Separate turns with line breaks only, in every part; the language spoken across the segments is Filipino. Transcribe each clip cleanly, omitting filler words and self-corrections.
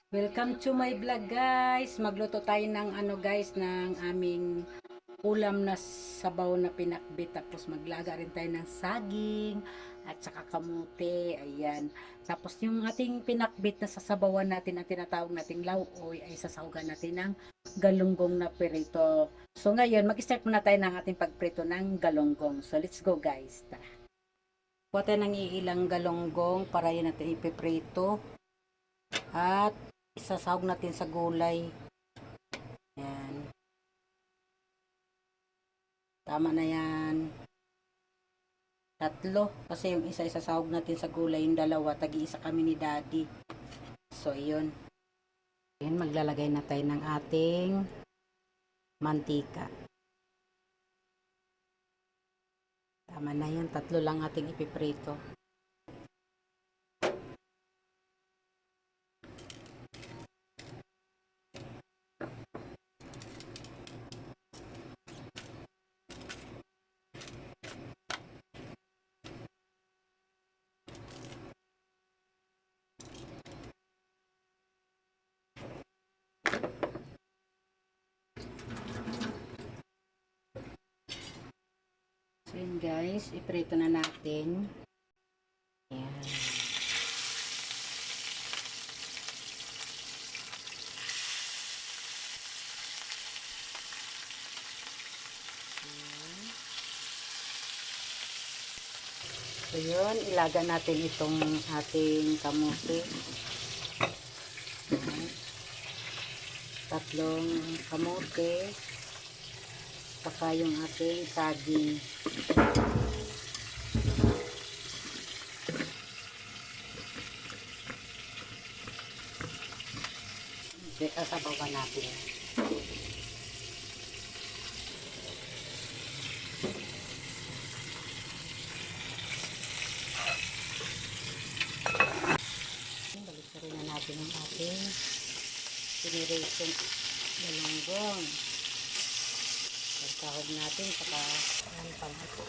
Welcome to my vlog guys. Magluto tayo ng guys ng aming ulam na sabaw na pinakbit. Tapos maglaga rin tayo ng saging at saka kamote. Ayan. Tapos yung ating pinakbit na sasabawan natin ang tinatawag nating lauoy ay sasahugan natin ng galunggong na perito. So ngayon mag-start muna tayo ng ating pagprito ng galunggong. So let's go guys. Tara. Kuha tayo ng iilang galunggong para yun natin ipiprito. At isasahog natin sa gulay. Yan. Tama na yan. Tatlo. Kasi yung isa isasahog natin sa gulay. Yung dalawa, tagi-isa kami ni Daddy. So, yun. Yan, maglalagay na tayo ng ating mantika. Tama na yan. Tatlo lang ating ipiprito. So, yun guys. Iprito na natin. Yan. So, yun. Ilaga natin itong ating kamote. Yan. Tatlong kamote. Saka yung ating saging. Sasabawan natin. Balik rin na natin ang ating pinirasong galunggong. Pagkahog natin, saka yan pang ito.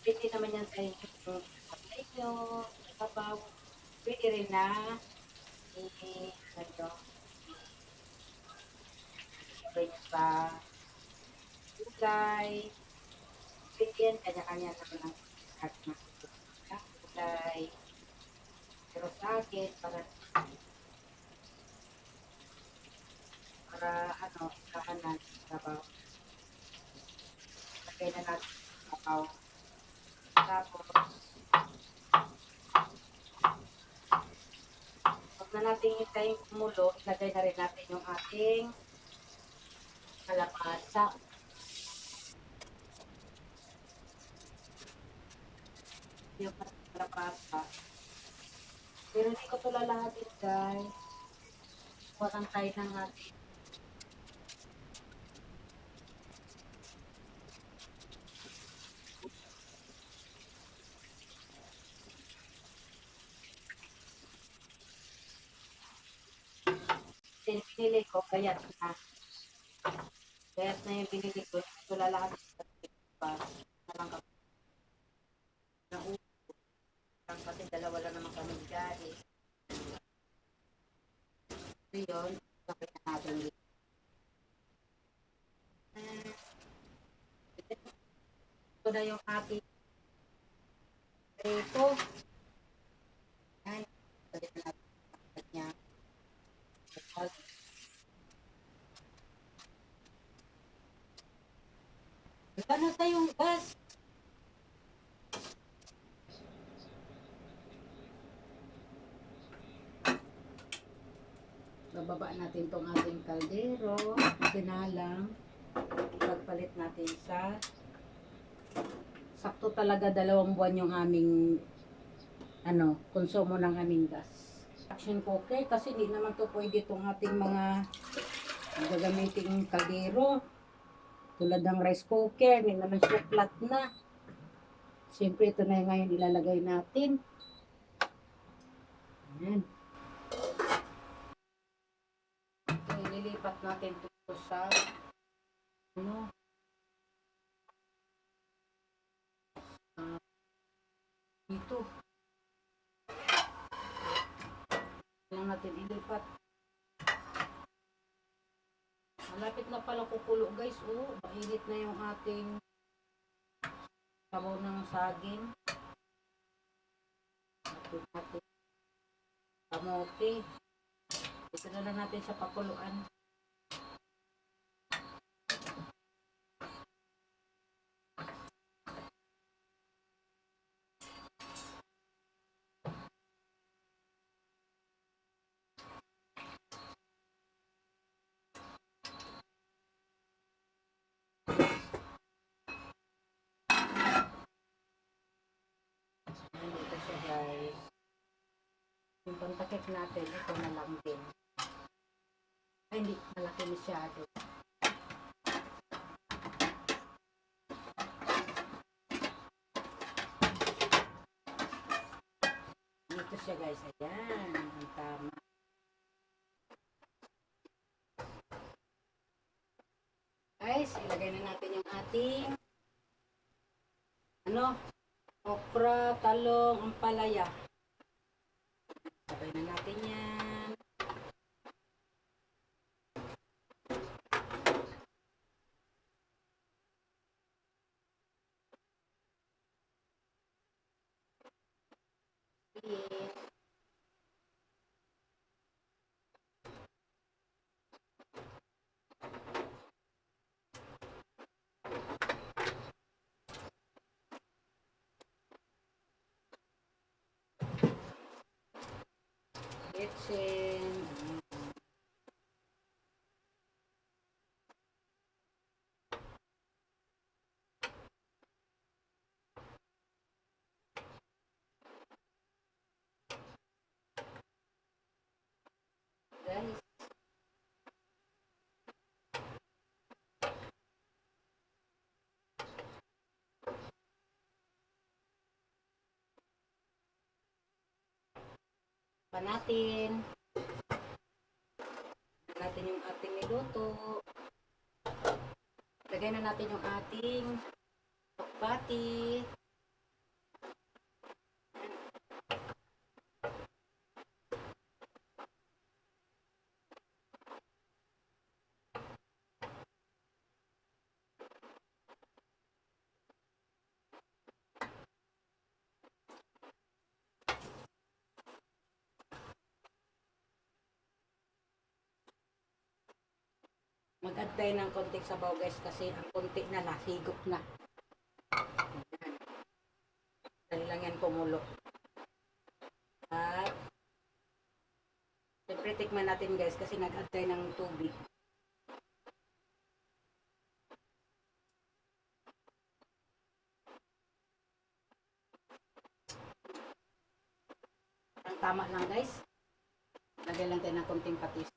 Pwede naman yan sa inyo. Apply nyo, sabaw. Pwede rin na ano, pwede pa gulay. Pwede yan, kanya-kanya naman ang at gulay. Pero sa akin, para ano, isahan natin sabaw. Lagay na natin sabaw. Tapos, huwag na natin hintayin kumulo, ilagay na rin natin yung ating kalabasa. Yung kalabasa. Pero hindi ko ito lalahatin guys. Huwag ang tayo ng ating pinili ko, kaya na. Kaya na yung binili ko, ito lalahatin pa. Nalang ka na utang kasi dalawa lang naman kami daddy. So yun, kapit na natin dito. Ito na yung ating prito. Yan. Balik na natin niya. Wala na tayong gas. Bababa natin tong ating kaldero. Sinalang. Pagpalit natin sa sakto talaga 2 buwan yung aming konsumo ng aming gas. Action cooker kasi hindi naman to pwede itong ating mga gagamiting kaldero. Tulad ng rice cooker, hindi naman siya flat na. Siyempre ito na yung ngayon ilalagay natin. Ayan. Ililipat natin ito sa dito. Lang natin ilipat. Malapit na pala kukulo guys. Mainit na yung ating sabaw ng saging. Natin kamote. Ito na lang natin sa pakuluan. Ito siya guys. Yung pantakip natin, ito na lang din. Ay, hindi, malaki masyado. Ito siya guys, ayan. Ang tama. Guys, ilagay na natin yung ating okra, talong, ampalaya. Sabay na natin yan. Kitchen. Guys. Pa natin. Natin yung ating niluto. Lagay na natin yung ating pati. Mag-add tayo ng konting sabaw guys kasi ang konti na higop na. Dali lang yan kumulo. At siyempre tikman natin guys kasi nag-add tayo ng tubig. Ang tama lang guys. Lagay lang tayo ng konting patis.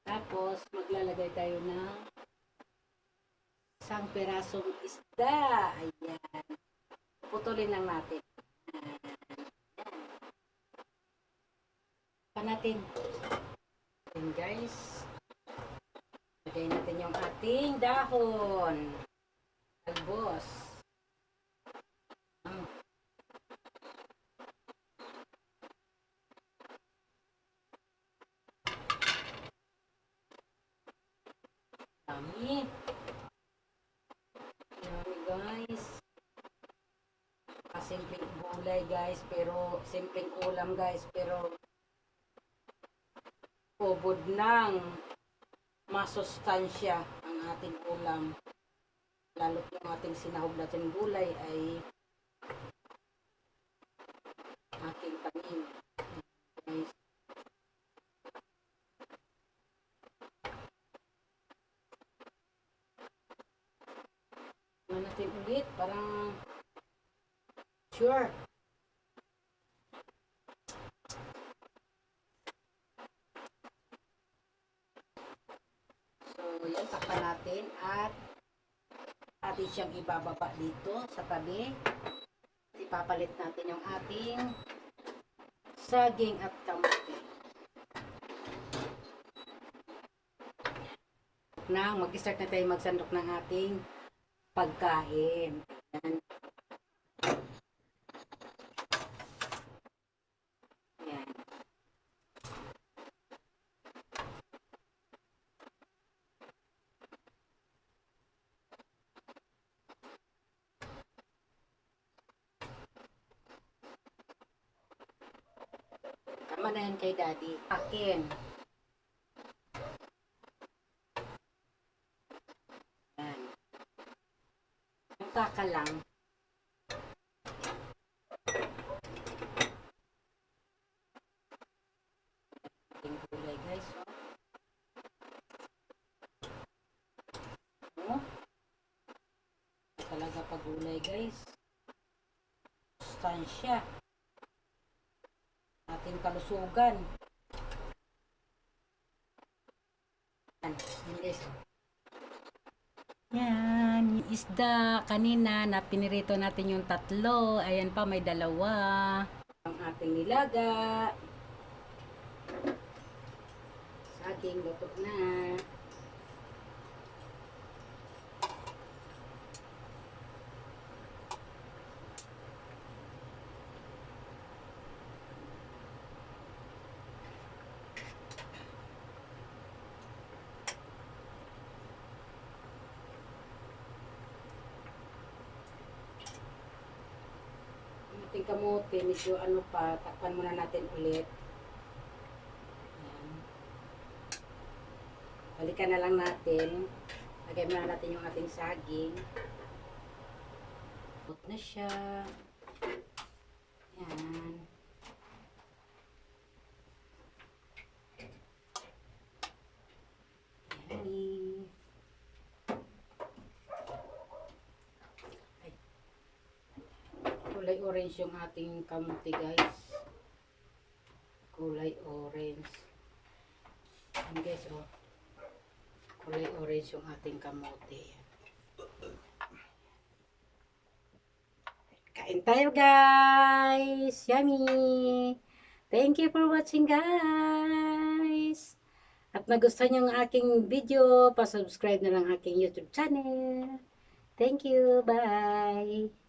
Tapos, maglalagay tayo ng isang perasong isda. Ayan. Putulin lang natin. Pa natin. Ayan guys. Lagay natin yung ating dahon. Talbos. Dami. Dami guys. Simpleng gulay guys, pero simpleng ulam guys, pero ubod ng masustansya ang ating ulam. Lalo't yung ating sinahog natin gulay ay aking tanim. Guys. Ano natin ulit? Parang sure. So, yan, takpan natin at atin siyang ibababa dito sa tabi. Ipapalit natin yung ating saging at kamote. Mag-start na tayo magsandok ng ating pagkain. Yan. Yan. Tama na yan kay Daddy. Akin. Yan. Yung taka lang. Ating gulay guys. Oh. Talaga pag gulay guys. Sustansya. Ating kalusugan. Yan. Guys. Yan. Yung isda kanina na pinirito natin yung 3. Ayan pa, may 2. Ang ating nilaga. Saging luto na. Ating kamote, medyo ano pa, takpan muna natin ulit. Ayan. Balikan na lang natin. Lagay muna natin yung ating saging. Put na siya. Ayan. Ayan. Kulay orange yung ating kamote guys. Kulay orange. Ayan guys, oh. Kulay orange yung ating kamote. Kain tayo guys! Yummy! Thank you for watching guys! At nagustuhan nyo ang aking video, pa-subscribe na lang aking YouTube channel. Thank you! Bye!